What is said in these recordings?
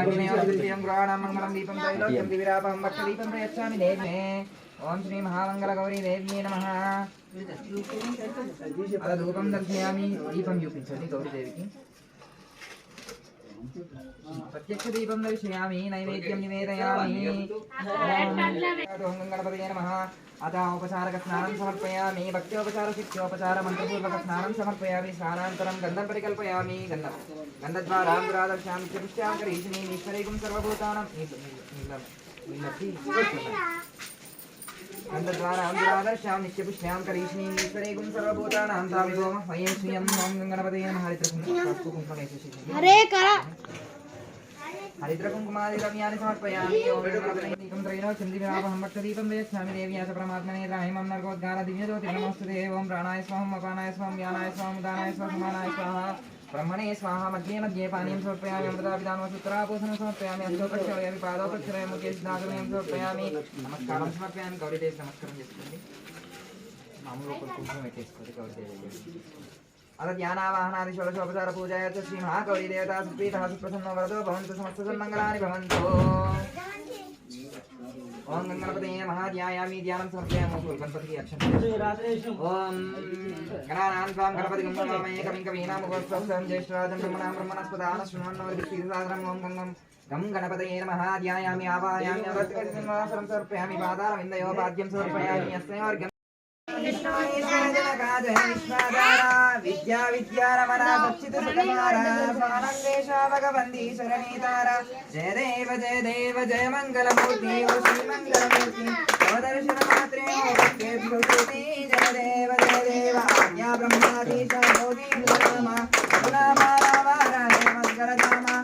आग्नेयोर्दिव्यं गृहाणां मङ्गलं दीपं त्रैलोक्यं दिविरापहं भक्तदीपं प्रयच्छामि देवे ओम श्री महामंगलगौरी देव्यै नमः अद धूपं दर्शयामि दीपं చూపించండి गौरी देवी प्रत्यक्ष दीपं दर्शयामि नैवेद्यं निवेदयामि ओम गणपतये नमः अतः औपचारिक स्नानं समर्पयामि भक्त्योपचार शिक्षोपचार मंत्रपूर्वक स्नानं समर्पयामि स्नानानन्तरं गन्धं परिकल्पयामि गन्धद्वारा दर्शयामि पुष्टां करिष्यामि ईश्वरेकं सर्वभूतानां गन्धद्वारा दर्शयामि नित्यपुष्टां करिष्यामि ईश्वरेकं सर्वभूतानां ताविभौम वयं श्रियं ओम गणपतये नमः हरे करा हरिद्रकुङ्कुमादि द्रव्याणि समर्पयामि ओम गणपतये दीपं त्रैलोक्यं दिव्यापहं भक्तदीपं प्रयच्छामि देव्या च परमात्मने राहिमं नर्गोद्गार दिव्यज्योति नमोस्तुते ओम प्राणाय स्वाहा अपानाय स्वाहा व्यानाय स्वाहा उदानाय स्वाहा समानाय स्वाहा ब्रह्मणे स्वाहा मध्ये मध्ये पानीयं समर्पयामि अमृतापिधानं सूत्रापूसनं समर्पयामि अस्तु प्रक्षालयामि पादौ प्रक्षालयामि मुखे स्नागमयं समर्पयामि नमस्कारं समर्पयामि गौरी देवी नमस्कारं చేసుకోండి మామూలుగా కుంకుమ పెట్టేసుకోండి గౌరీ దేవి अथ ध्यानावाहनादि षोडशोपचार पूजाय च श्री महागौरी देवता सुप्रीतः सुप्रसन्नो वरदो भवन्तु समस्त सन्मङ्गलानि भवन्तु ओम गणपतये नमः ध्यायामि ध्यानं समर्पयामि गणपतिः अक्षन्तम् ओम गणानां त्वां गणपतिं नमामि कविकवीनामुपस्थं ज्येष्ठराजं ब्रह्मणां ब्रह्मणस्पदान शृण्वन्नोर्दिक्तीर्थसागरम् ओम गं गणपतये नमः ध्यायामि आवाहयामि अवत्यकं समर्पयामि पादारविन्दयो पाद्यं समर्पयामि अस्मयोर्गं विद्या विद्या रमणा सच्चित सुकुमारा स्वानन्देशा भगवन्ती शरणीतारा जय देव जय मंगलमूर्ति ओ श्री मंगलमूर्ति दर्शन मात्रे जय देव आज्ञा ब्रह्मादीशा बोधि नामा गुणामारावाराय मंगलधामा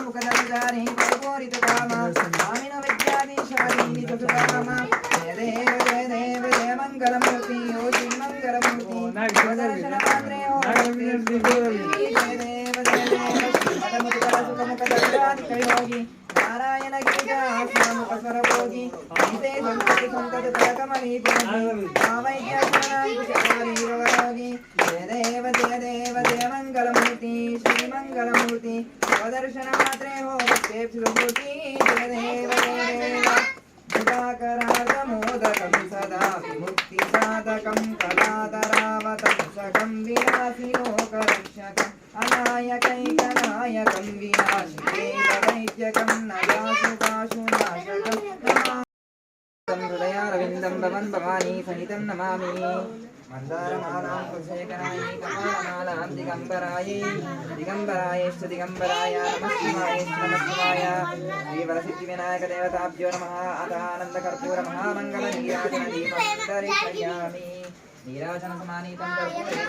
मुखदर्जानि परिपूरित कामा स्वामिनो विद्याधीशानि चतुरामा जय देव जय मंगलमूर्ति ओ श्री मंगलमूर्ति दर्शन मात्रे ओ जय देव मुखदर्जानि नारायण गीता स्वामुख सरभोगी गीते संतति संतत तलकमणि भावैक्यशरणानि जय मंगलमूर्ति श्री मंगलमूर्ति दर्शन मात्रे हो भक्तेभ्युर्भूति जय देव दिवाकरार्धमोदकं सदा विमुक्तिसाधकं कलाधरावतं सकं विनाशिलोकरक्षकम् अनायकैकनायकं विनाशिकेवदैत्यकं नयाशुकाशुनाशकं हृदयारविन्दं भवन् भवानी सहितं नमामि मन्दारमालां कुलशेखरायै कपालमालां दिगम्बरायैश्च दिगम्बराय नमः शिवाय श्रीवरसिद्धिविनायकदेवताभ्यो नमः अतः आनन्दकर्पूरमहामङ्गलनीराजनदीपं दर्शयामि नीराजनसमानीतं कर्पूरेण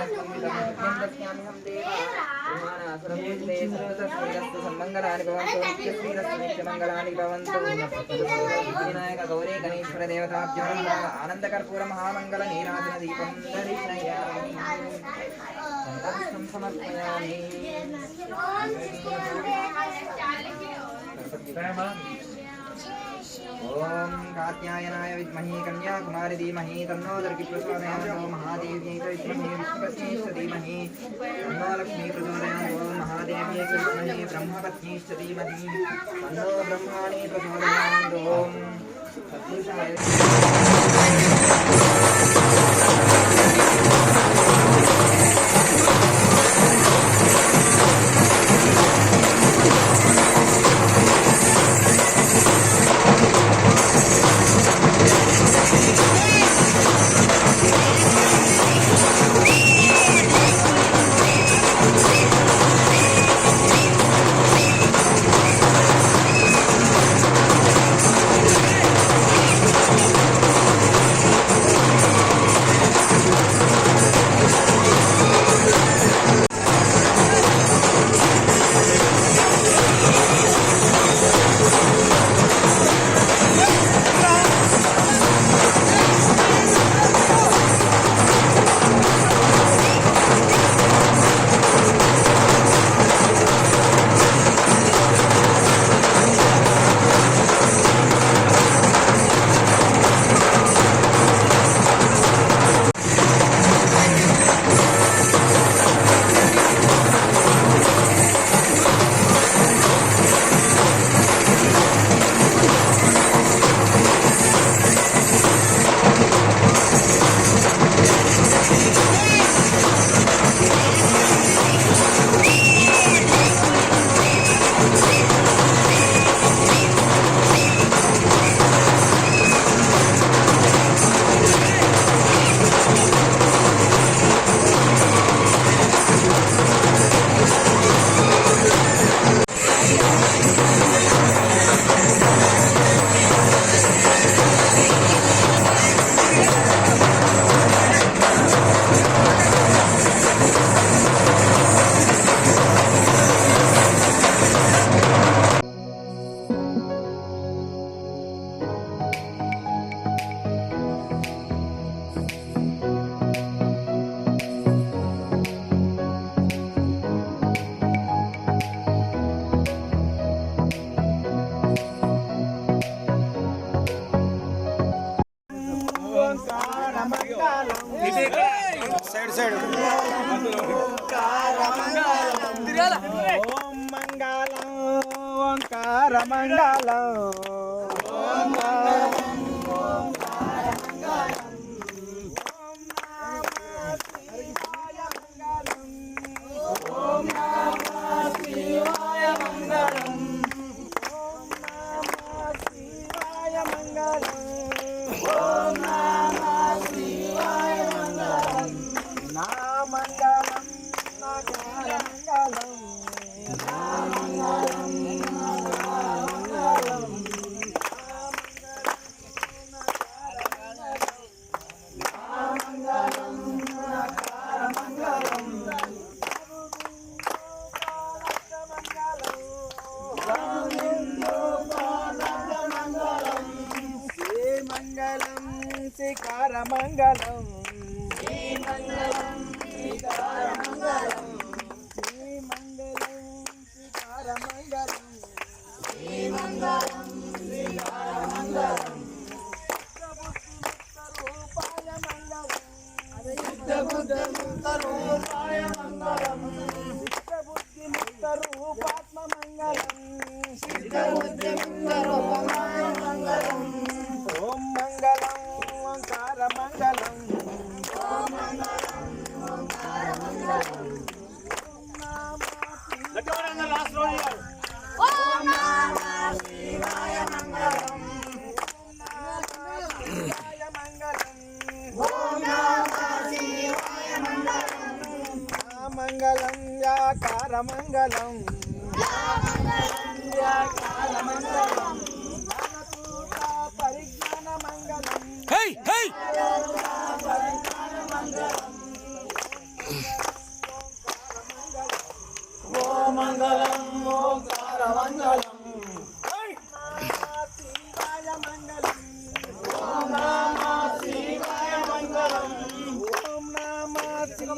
देवासुरपूजिते सर्वमङ्गलानि भवन्तु नित्यश्रीरस्तु नित्यमङ्गलानि भवन्तु विनायक गौरी गणेश्वर देवताभ्यो नमः आनन्दकर्पूरमहामङ्गलनीराजनदीपं दर्शयामि सन्तोषं समर्पयामि ओम कात्यायनाय विद्महे कन्याकुमारी धीमहि तन्नो दुर्गी प्रचोदयात् ओम महादेव्यै च विद्महे विष्णुपत्न्यै च धीमहि तन्नो लक्ष्मी प्रचोदयात् ओम महादेव्यै च विद्महे ब्रह्मपत्न्यै च धीमहि तन्नो ब्रह्माणि प्रचोदयात् ओम सतीशाय శ్రీకారమంగళం శ్రీమంగళం శ్రీకారమంగళం శ్రీమంగళం శ్రీకారమంగళం శ్రీమంగళం శ్రీకారమంగళం సిద్ధబుద్ధముక్తరూపాయ మంగళం సిద్ధబుద్ధిముక్తరూపాత్మమంగళం సిద్ధబుద్ధిముక్తరూపమాయ మంగళం ఓం మంగళం ఓంకారమంగళం ఓం మంగళం ఓంకారమంగళం ఓం నమః శివాయ మంగళం శివాయ మంగళం ఓం నమః శివాయ మంగళం మంగళం యాకారమంగళం యాకారమంగళం పరిజ్ఞాన మంగళం హై హై ఓ మంగళం ఓంకారమంగళం శివాయ మంగళం ఓం నమః శివాయ మంగళం ఓం నమః శివాయ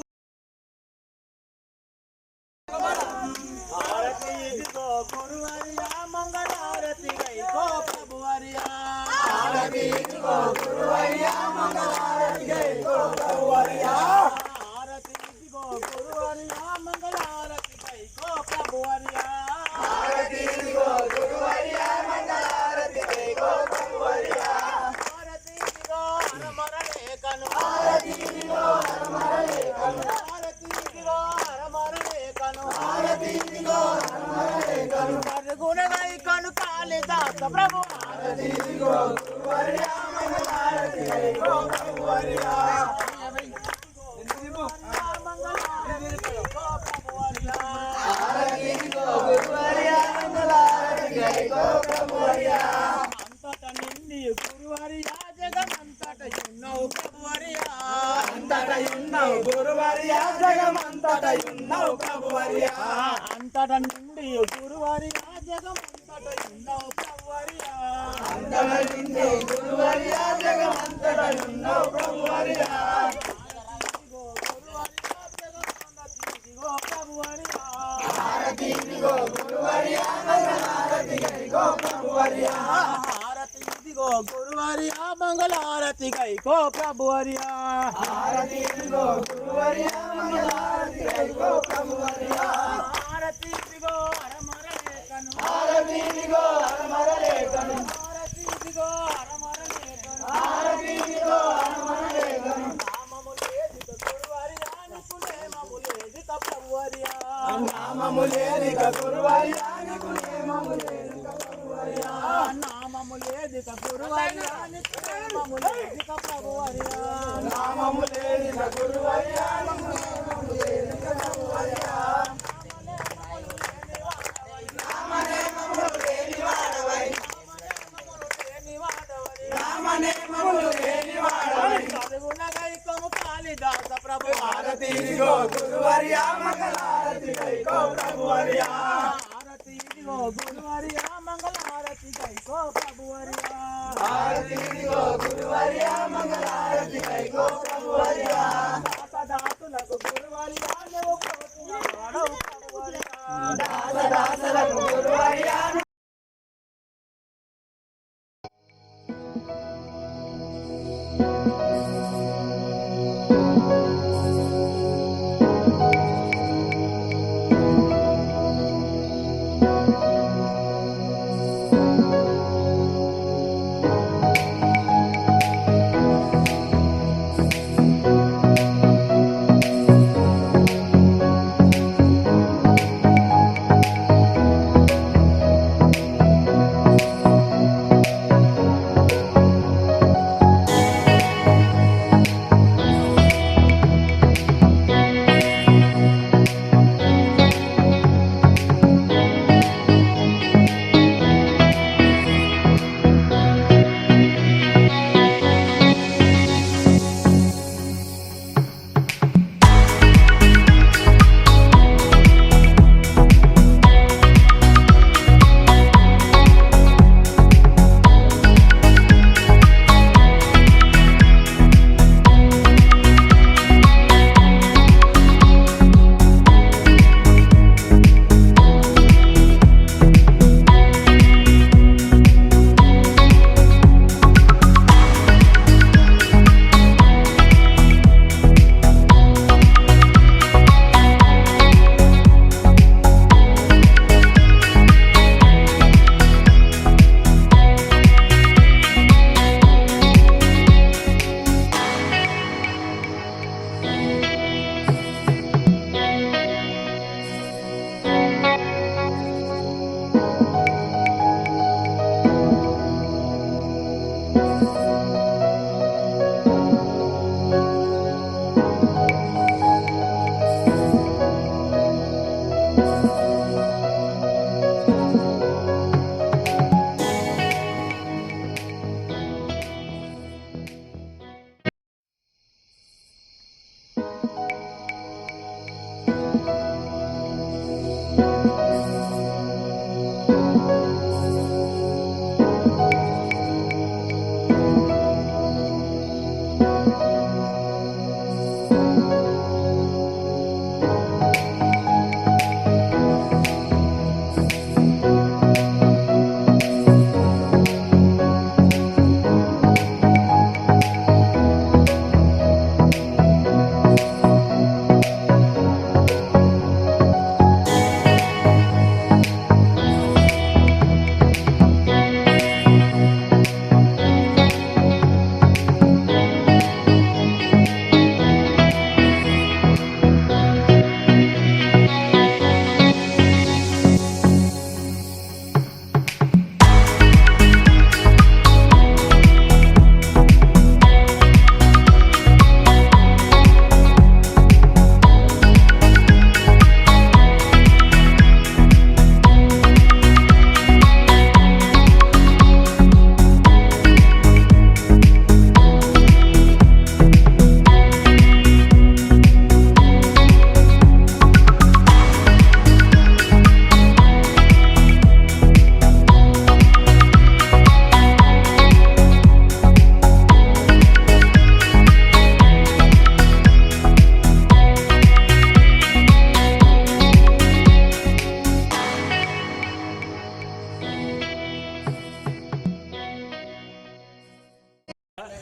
ఆరతి ఇదిగో గురువర్యా మంగళారతి గైకో ప్రభువర్యా ఆరతి ఇదిగో గురువర్యా మంగళారతి గైకో ప్రభువర్యా ఆరతి ఇదిగో గురువర్యా మంగళారతి గైకో ప్రభువర్యా ఆరతి ఇదిగో గురువర్యా మంగళారతి గైకో ప్రభువర్యా ఆరతి ఇదిగో హరమర లేఖను ఆరతి ఇదిగో హరమర లేఖను ఆరతి ఇదిగో హరమర లేఖను ఆరతి ఇదిగో హరమర లేఖను గుణగైకను కాళిదాస ప్రభు ఆరతి ఇదిగో గురువర్యా మంగళారతి గైకో ప్రభువర్యా ఆరతి ఇదిగో గురువర్యా మంగళారతి గైకో ప్రభువర్యా అంతట నిండి గురువర్యా జగమంతట ఉన్నవు ప్రభువర్యా అంతట ఉన్నవు గురువర్యా జగమంతట ఉన్నవు ప్రభువర్యా అంతట నిండి గురువర్యా జగమంతట ఉన్నవు ప్రభువర్యా అంతట నిండి గురువర్యా జగమంతట ఉన్నవు ప్రభువర్యా ఆరతి ఇదిగో గురువర్యా మంగళారతి గైకో ప్రభువర్యా ఆరతి ఇదిగో గురువర్యా మంగళారతి గైకో ప్రభువర్యా ఆరతి ఇదిగో గురువర్యా మంగళారతి గైకో ప్రభువర్యా ఆరతి ఇదిగో హరమర లేఖను ఆరతి ఇదిగో హరమర లేఖను ఆరతి ఇదిగో హరమర లేఖను ఆరతి ఇదిగో హరమర లేఖను నామములేదిక గురువర్యా నికులేమములేదిక ప్రభువర్యా నామములేదిక గురువర్యా నికులేమములేదిక ప్రభువర్యా నామములేదిక గురువర్యా నికులేమములేదిక ప్రభువర్యా నామములేదిక గురువర్యా నికులేమములేదిక ప్రభువర్యా నామనేమములు లేనివాడవై నామనేమములు లేనివాడవై సద్గుణగైకము కాళిదాస ప్రభు ఆరతి ఇదిగో గురువర్యా మంగళారతి గైకో ప్రభువర్యా ఆరతి ఇదిగో గురువర్యా మంగళారతి గైకో ప్రభువర్యా ఆరతి ఇదిగో గురువర్యా మంగళారతి గైకో ప్రభువర్యా దాసదాసులకు గురువర్యా నువ్వు వాడవు ప్రభువర్యా దాసదాసులకు గురువర్యా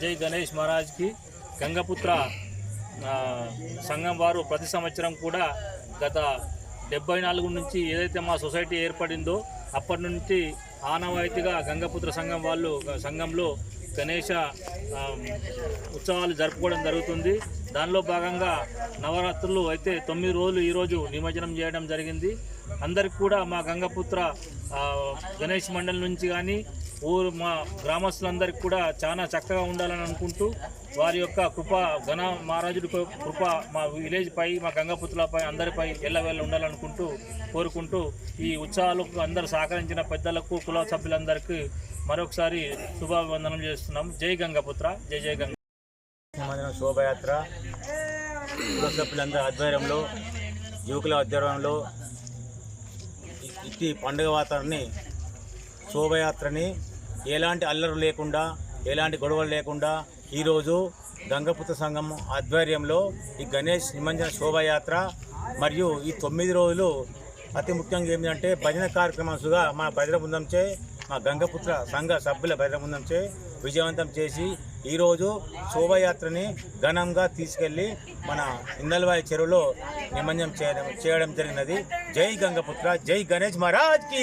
జై గణేష్ మహారాజ్కి. గంగపుత్ర సంఘం వారు ప్రతి సంవత్సరం కూడా గత 74 నుంచి ఏదైతే మా సొసైటీ ఏర్పడిందో అప్పటి నుంచి ఆనవాయితీగా గంగపుత్ర సంఘం వాళ్ళు సంఘంలో గణేష ఉత్సవాలు జరుపుకోవడం జరుగుతుంది. దానిలో భాగంగా నవరాత్రులు అయితే 9 రోజులు ఈరోజు నిమజ్జనం చేయడం జరిగింది. అందరికి కూడా మా గంగపుత్ర గణేష్ మండలి నుంచి కానీ మా గ్రామస్తులందరికీ కూడా చాలా చక్కగా ఉండాలని అనుకుంటూ వారి యొక్క కృప గణ మహారాజుడి కృప మా విలేజ్ పై మా గంగపుత్రులపై అందరిపై ఎల్లవేళ ఉండాలనుకుంటూ కోరుకుంటూ ఈ ఉత్సవాలకు అందరూ సహకరించిన పెద్దలకు కుల సభ్యులందరికీ మరొకసారి శుభాభివందనం చేస్తున్నాం. జై గంగపుత్ర, జై జై గంగ. శోభయాత్ర కుల సభ్యులందరి ఆధ్వర్యంలో, యువకుల ఆధ్వర్యంలో ఇట్టి పండుగ వాతావరణాన్ని శోభయాత్రని ఎలాంటి అల్లరు లేకుండా, ఎలాంటి గొడవలు లేకుండా ఈరోజు గంగపుత్ర సంఘం ఆధ్వర్యంలో ఈ గణేష్ నిమజ్జన శోభయాత్ర మరియు ఈ 9 రోజులు అతి ముఖ్యంగా ఏంటంటే భజన కార్యక్రమాలుగా మా భజన బృందంచే, మా గంగపుత్ర సంఘ సభ్యుల భజన బృందంచే విజయవంతం చేసి ఈరోజు శోభయాత్రని ఘనంగా తీసుకెళ్లి మన ఇందల్వాయి చెరువులో నిమజ్జనం చేయడం జరిగినది. జై గంగపుత్ర, జై గణేష్ మహారాజ్కి.